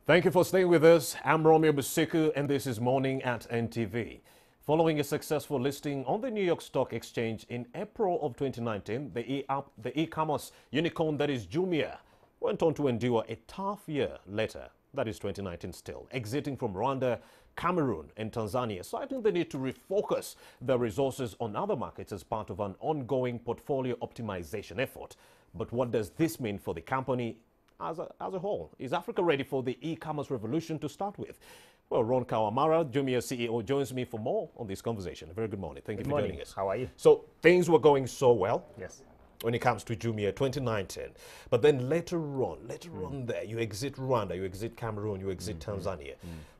Thank you for staying with us. I'm Romeo Busiku, and this is Morning at NTV. Following a successful listing on the New York Stock Exchange in April of 2019, the e-commerce unicorn that is Jumia went on to endure a tough year later, that is 2019 still, exiting from Rwanda, Cameroon and Tanzania, citing the need to refocus their resources on other markets as part of an ongoing portfolio optimization effort. But what does this mean for the company as a whole? Is Africa ready for the e-commerce revolution to start with? Well, Ron Kawamara, Jumia CEO, joins me for more on this conversation. A very good morning. Thank you for joining us. How are you? So things were going so well. Yes. When it comes to Jumia 2019, but then later on there, you exit Rwanda, you exit Cameroon, you exit Tanzania.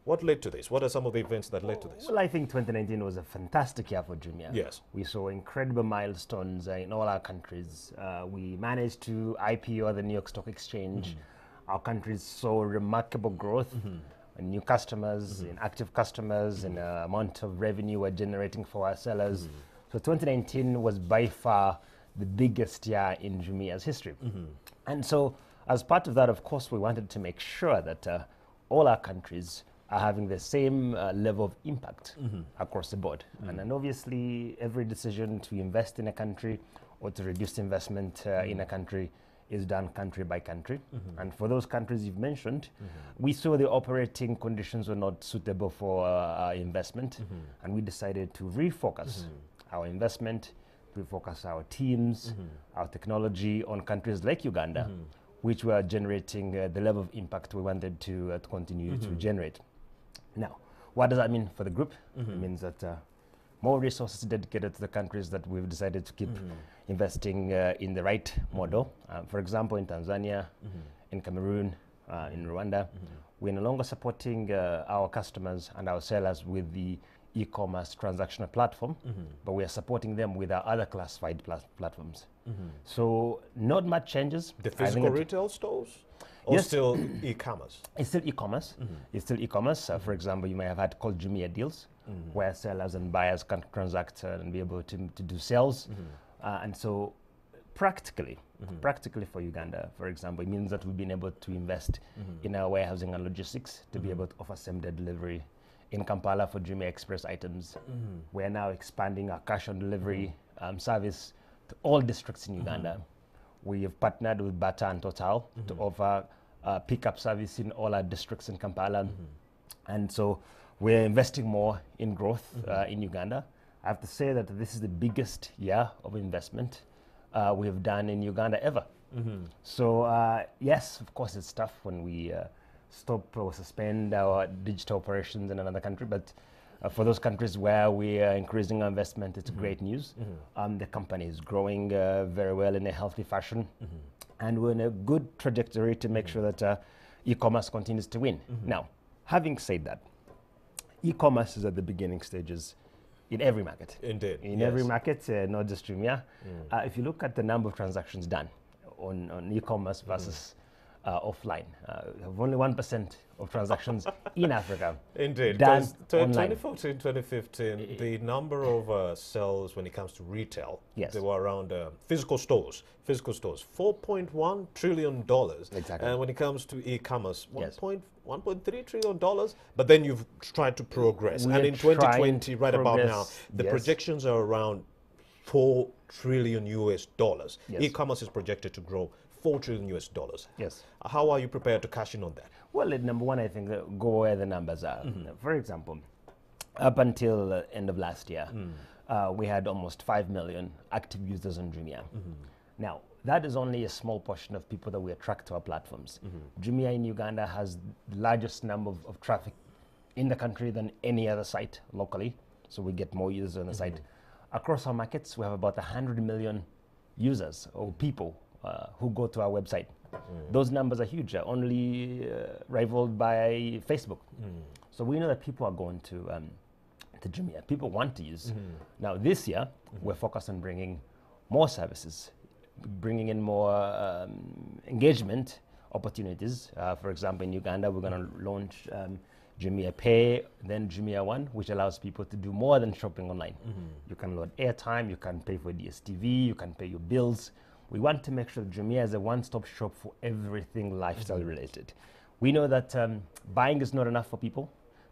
What led to this? What are some of the events that led to this? Well, I think 2019 was a fantastic year for Jumia. Yes. We saw incredible milestones in all our countries. We managed to IPO at the New York Stock Exchange. Our countries saw remarkable growth. New customers, in active customers, and amount of revenue we're generating for our sellers. So 2019 was by far the biggest year in Jumia's history. And so as part of that, of course, we wanted to make sure that all our countries are having the same level of impact across the board. And then obviously every decision to invest in a country or to reduce investment in a country is done country by country. And for those countries you've mentioned, we saw the operating conditions were not suitable for our investment. And we decided to refocus our investment, refocus our teams, our technology on countries like Uganda, which were generating the level of impact we wanted to continue to generate. Now, what does that mean for the group? It means that more resources dedicated to the countries that we've decided to keep investing in the right model. For example, in Tanzania, in Cameroon, in Rwanda, we're no longer supporting our customers and our sellers with the e-commerce transactional platform, but we are supporting them with our other classified platforms. So not much changes. The physical retail stores? Or Yes. still e-commerce? It's still e-commerce. It's still e-commerce. For example, you may have had called Jumia deals, where sellers and buyers can transact and be able to do sales. And so practically for Uganda, for example, it means that we've been able to invest in our warehousing and logistics to be able to offer same-day delivery in Kampala for Jumia Express items. We're now expanding our cash on delivery service to all districts in Uganda. We have partnered with Bata and Total to offer pickup service in all our districts in Kampala. And so we're investing more in growth in Uganda. I have to say that this is the biggest year of investment we have done in Uganda ever. So yes, of course it's tough when we stop or suspend our digital operations in another country, but for those countries where we are increasing our investment, it's great news. The company is growing very well in a healthy fashion, and we're in a good trajectory to make sure that e-commerce continues to win. Now, having said that, e-commerce is at the beginning stages in every market. Indeed. In every market, not just Jumia. If you look at the number of transactions done on e-commerce versus offline, we have only 1% of transactions in Africa. Indeed. Done online. 2014, 2015, the number of sales when it comes to retail, Yes. they were around physical stores, $4.1 trillion. Exactly. And when it comes to e-commerce, Yes. $1.3 trillion. But then you've tried to progress. We're And in trying 2020, to right about now, progress, the yes. projections are around $4 trillion US dollars. Yes. E-commerce is projected to grow $4 trillion US dollars. Yes. How are you prepared to cash in on that? Well, number one, I think go where the numbers are. For example, up until end of last year, we had almost 5 million active users on Jumia. Now, that is only a small portion of people that we attract to our platforms. Jumia in Uganda has the largest number of traffic in the country than any other site locally, so we get more users on the site. Across our markets, we have about 100 million users or people who go to our website. Those numbers are huge, only rivaled by Facebook. So we know that people are going to Jumia. People want to use. Now this year, we're focused on bringing more services, bringing in more engagement opportunities. For example, in Uganda, we're going to launch Jumia Pay, then Jumia One, which allows people to do more than shopping online. You can load airtime, you can pay for DSTV, you can pay your bills. We want to make sure that Jumia is a one-stop shop for everything lifestyle related. We know that buying is not enough for people.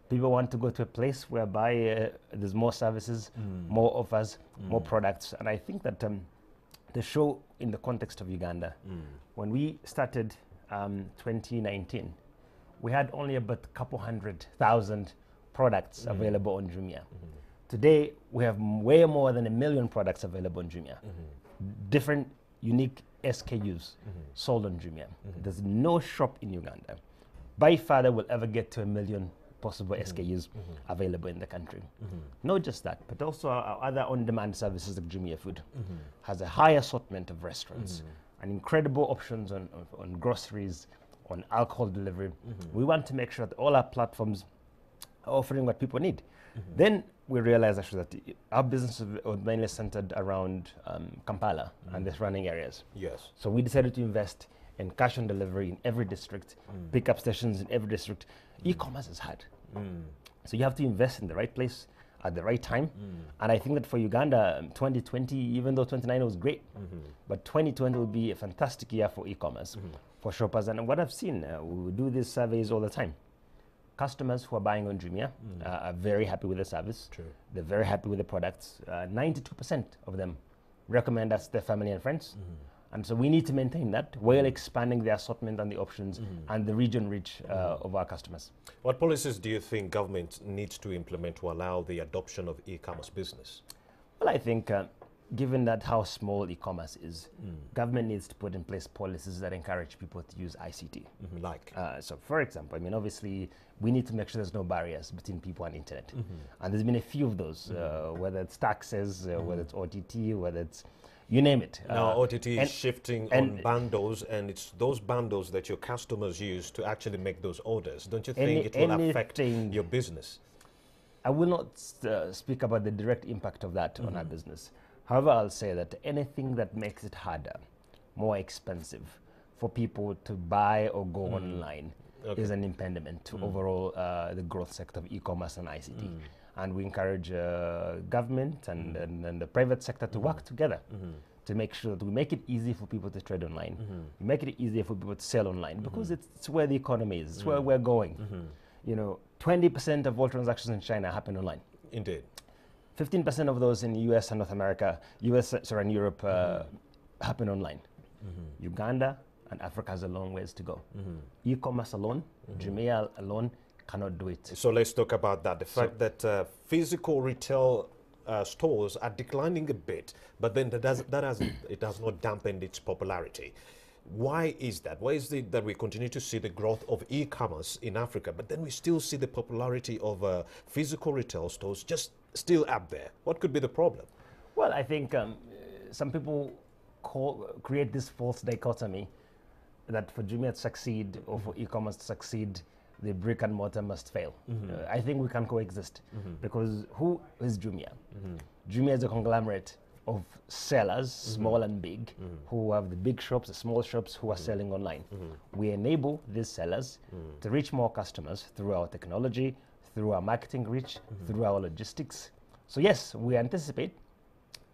People want to go to a place whereby there's more services, more offers, more products. And I think that the show in the context of Uganda, when we started 2019, we had only about a couple 100,000 products available on Jumia. Today, we have way more than 1 million products available on Jumia. Different, unique SKUs sold on Jumia. There's no shop in Uganda by far that will ever get to 1 million possible SKUs available in the country. Not just that, but also our other on-demand services like Jumia Food has a high assortment of restaurants and incredible options on groceries, on alcohol delivery. We want to make sure that all our platforms are offering what people need. Then we realized actually that our business was mainly centered around Kampala and the surrounding areas. Yes. So we decided to invest in cash on delivery in every district, pickup stations in every district. E-commerce is hard. So you have to invest in the right place at the right time. And I think that for Uganda, 2020, even though 2019 was great, but 2020 will be a fantastic year for e-commerce, for shoppers. And what I've seen, we do these surveys all the time. Customers who are buying on Jumia are very happy with the service. True. They're very happy with the products. 92% of them recommend us to their family and friends. And so we need to maintain that while expanding the assortment and the options and the region reach of our customers. What policies do you think government needs to implement to allow the adoption of e-commerce business? Well, I think given that how small e-commerce is, government needs to put in place policies that encourage people to use ICT. Like? So for example, I mean, obviously, we need to make sure there's no barriers between people and internet. And there's been a few of those, whether it's taxes, whether it's OTT, whether it's, you name it. Now, OTT is shifting on bundles, and it's those bundles that your customers use to actually make those orders. Don't you think it will affect your business? I will not speak about the direct impact of that on our business. However, I'll say that anything that makes it harder, more expensive for people to buy or go online is an impediment to overall the growth sector of e-commerce and ICT. And we encourage government and the private sector to work together to make sure that we make it easy for people to trade online. We make it easier for people to sell online because it's where the economy is, it's where we're going. You know, 20% of all transactions in China happen online. Indeed. 15% of those in US and North America, and Europe happen online. Uganda and Africa has a long ways to go. E-commerce alone, Jumia alone, cannot do it. So let's talk about that. The fact that physical retail stores are declining a bit, but then it has not dampened its popularity. Why is that? Why is it that we continue to see the growth of e-commerce in Africa, but then we still see the popularity of physical retail stores just still up there? What could be the problem? Well, I think some people create this false dichotomy that for Jumia to succeed or for e-commerce to succeed, the brick and mortar must fail. I think we can coexist because who is Jumia? Jumia is a conglomerate of sellers, small and big, who have the big shops, the small shops who are selling online. We enable these sellers to reach more customers through our technology, through our marketing reach, through our logistics. So yes, we anticipate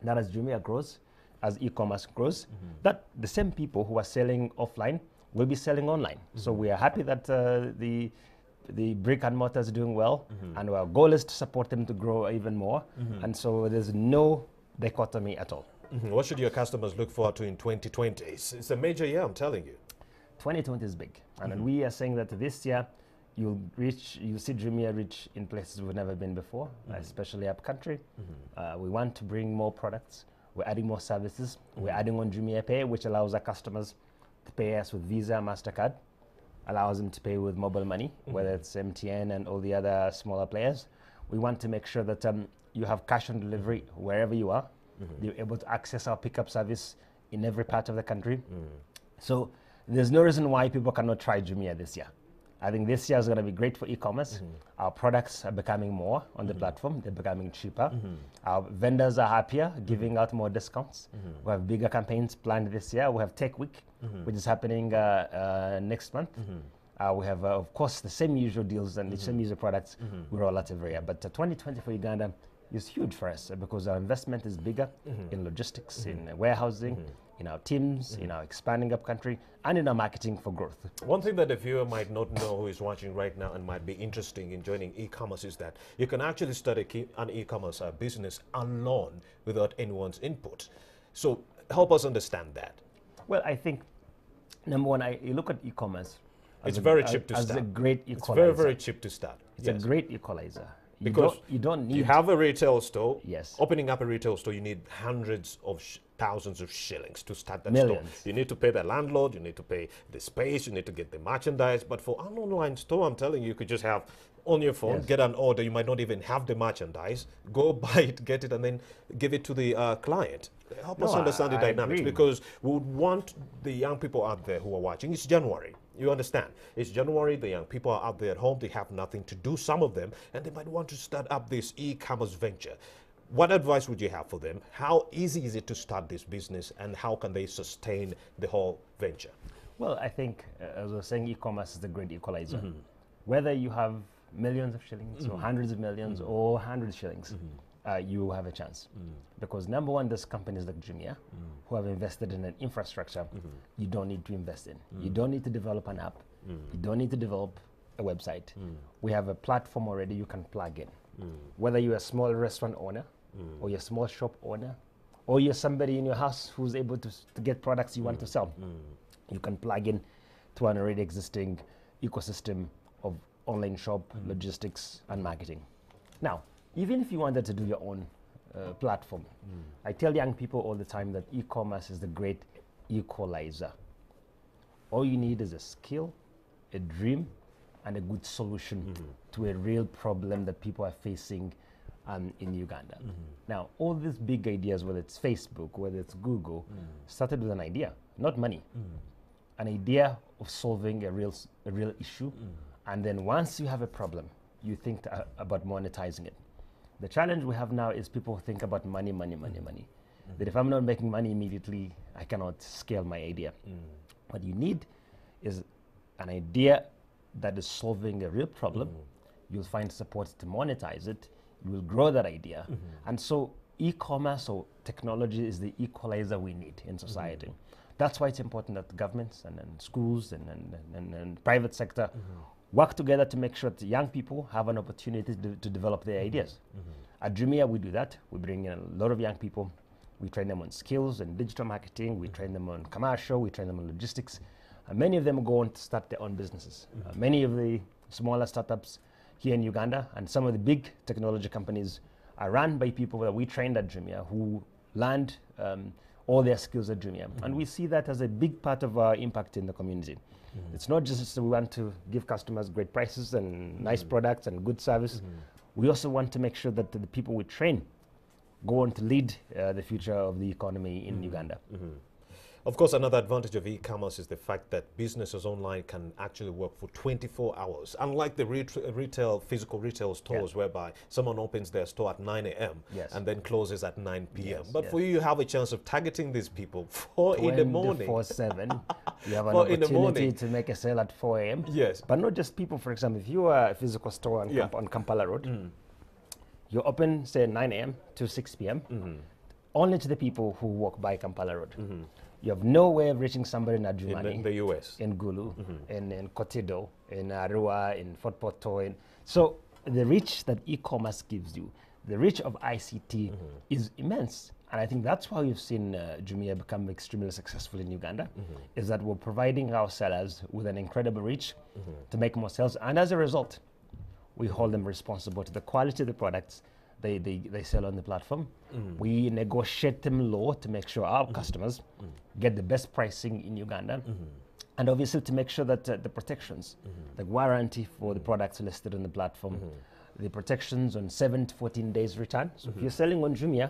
that as Jumia grows, as e-commerce grows, that the same people who are selling offline will be selling online. So we are happy that the brick and mortar is doing well, and our goal is to support them to grow even more. And so there's no dichotomy at all. What should your customers look forward to in 2020? It's a major year, I'm telling you. 2020 is big, and we are saying that this year you'll see Jumia reach in places we've never been before, especially up country. We want to bring more products. We're adding more services. We're adding on Jumia Pay, which allows our customers to pay us with Visa, MasterCard, allows them to pay with mobile money, whether it's MTN and all the other smaller players. We want to make sure that you have cash on delivery wherever you are. You're able to access our pickup service in every part of the country. So there's no reason why people cannot try Jumia this year. I think this year is going to be great for e-commerce. Our products are becoming more on the platform. They're becoming cheaper. Our vendors are happier, giving out more discounts. We have bigger campaigns planned this year. We have Tech Week, which is happening next month. We have, of course, the same usual deals and the same usual products we roll out every year. But 2020 for Uganda is huge for us because our investment is bigger in logistics, in warehousing, in our teams, in our expanding up country, and in our marketing for growth. One thing that the viewer might not know who is watching right now and might be interested in joining e-commerce is that you can actually start an e-commerce business alone without anyone's input. So help us understand that. Well, I think, number one, you look at e-commerce. It's very cheap to start. As a great equalizer. It's very, very cheap to start. It's a great equalizer. Because you don't need... You have a retail store. Yes. Opening up a retail store, you need hundreds of thousands of shillings to start that Millions. store. You need to pay the landlord, you need to pay the space, you need to get the merchandise. But for an online store, I'm telling you, you could just have on your phone, get an order. You might not even have the merchandise. Go buy it, get it, and then give it to the client. Help us understand the dynamics, because we would want the young people out there who are watching. It's January. You understand? It's January. The young people are out there at home. They have nothing to do, some of them, and they might want to start up this e-commerce venture. What advice would you have for them? How easy is it to start this business, and how can they sustain the whole venture? Well, I think, as I was saying, e-commerce is the great equalizer. Whether you have millions of shillings or hundreds of millions or 100 shillings, you have a chance. Because number one, there's companies like Jumia who have invested in an infrastructure you don't need to invest in. You don't need to develop an app. You don't need to develop a website. We have a platform already you can plug in. Whether you're a small restaurant owner or you're a small shop owner, or you're somebody in your house who's able to get products you want to sell, you can plug in to an already existing ecosystem of online shop, logistics, and marketing. Now, even if you wanted to do your own platform, I tell young people all the time that e-commerce is the great equalizer. All you need is a skill, a dream, and a good solution to a real problem that people are facing in Uganda. Now, all these big ideas, whether it's Facebook, whether it's Google, started with an idea, not money. An idea of solving a real issue, and then once you have a problem, you think about monetizing it. The challenge we have now is people think about money. That if I'm not making money immediately, I cannot scale my idea. What you need is an idea that is solving a real problem. You'll find support to monetize it. You will grow that idea. And so e-commerce or technology is the equalizer we need in society. That's why it's important that governments and schools and private sector work together to make sure that young people have an opportunity to develop their ideas. At Jumia, we do that. We bring in a lot of young people. We train them on skills and digital marketing. We train them on commercial. We train them on logistics. And many of them go on to start their own businesses. Many of the smaller startups here in Uganda and some of the big technology companies are run by people that we trained at Jumia who learned all their skills at Jumia. And we see that as a big part of our impact in the community. It's not just we want to give customers great prices and nice products and good service. We also want to make sure that the people we train go on to lead the future of the economy in Uganda. Of course, another advantage of e-commerce is the fact that businesses online can actually work for 24 hours. Unlike the physical retail stores whereby someone opens their store at 9 a.m. and then closes at 9 p.m. But for you have a chance of targeting these people 4 in the morning. 24/7. You have an opportunity to make a sale at 4 a.m. Yes. But not just people, for example, if you are a physical store on Kampala Road, you're open, say, 9 a.m. to 6 p.m. Only to the people who walk by Kampala Road. You have no way of reaching somebody in Adjumani, in the U.S., in Gulu, in Kotido, in Arua, in Fort Porto. So the reach that e-commerce gives you, the reach of ICT is immense. And I think that's why we've seen Jumia become extremely successful in Uganda, is that we're providing our sellers with an incredible reach to make more sales. And as a result, we hold them responsible to the quality of the products they sell on the platform. We negotiate them low to make sure our customers get the best pricing in Uganda. And obviously to make sure that the protections, the warranty for the products listed on the platform, the protections on 7 to 14 days return. So if you're selling on Jumia,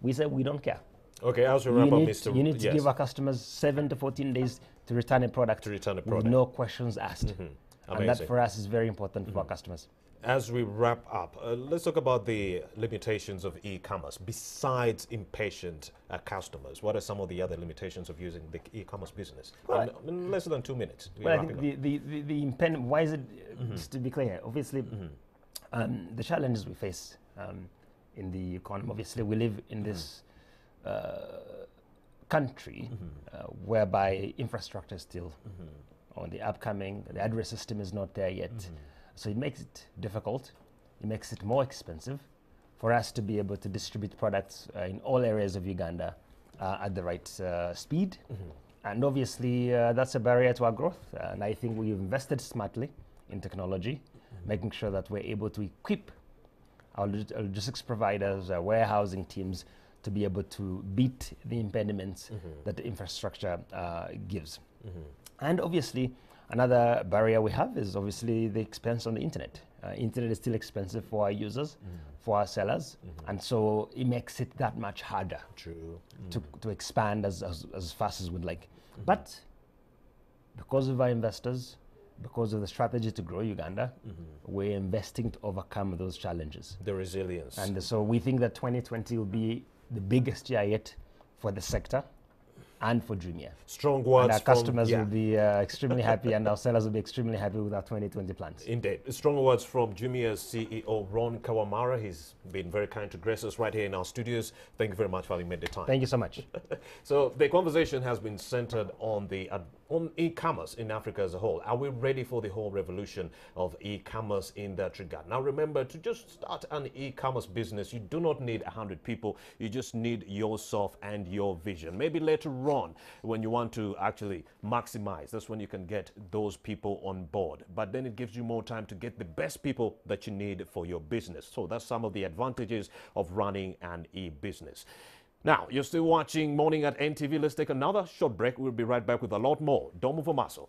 we say we don't care. Okay, as we wrap up, Mr. You need to give our customers 7 to 14 days to return a product. With no questions asked. And that for us is very important for our customers. As we wrap up, let's talk about the limitations of e-commerce. Besides impatient customers, what are some of the other limitations of using the e-commerce business? Well, in less than 2 minutes. Well, I think the impediment, why is it, just to be clear, obviously, the challenges we face in the economy, obviously we live in this country whereby infrastructure is still on the upcoming, the address system is not there yet. So it makes it difficult, it makes it more expensive for us to be able to distribute products in all areas of Uganda at the right speed. And obviously that's a barrier to our growth. And I think we've invested smartly in technology, making sure that we're able to equip our logistics providers, our warehousing teams to be able to beat the impediments that the infrastructure gives. And obviously, another barrier we have is obviously the expense on the internet. Internet is still expensive for our users, for our sellers, and so it makes it that much harder to expand as fast as we'd like. But because of our investors, because of the strategy to grow Uganda, we're investing to overcome those challenges. The resilience. And so we think that 2020 will be the biggest year yet for the sector and for Jumia. Strong words. And our customers will be extremely happy, and our sellers will be extremely happy with our 2020 plans. Indeed. Strong words from Jumia's CEO, Ron Kawamara. He's been very kind to grace us right here in our studios. Thank you very much for having made the time. Thank you so much. So the conversation has been centered on on e-commerce in Africa as a whole. Are we ready for the whole revolution of e-commerce in that regard? Now remember, to just start an e-commerce business, you do not need 100 people. You just need yourself and your vision. Maybe later on, when you want to actually maximize, that's when you can get those people on board. But then it gives you more time to get the best people that you need for your business. So that's some of the advantages of running an e-business. Now, you're still watching Morning at NTV. Let's take another short break. We'll be right back with a lot more. Don't move a muscle.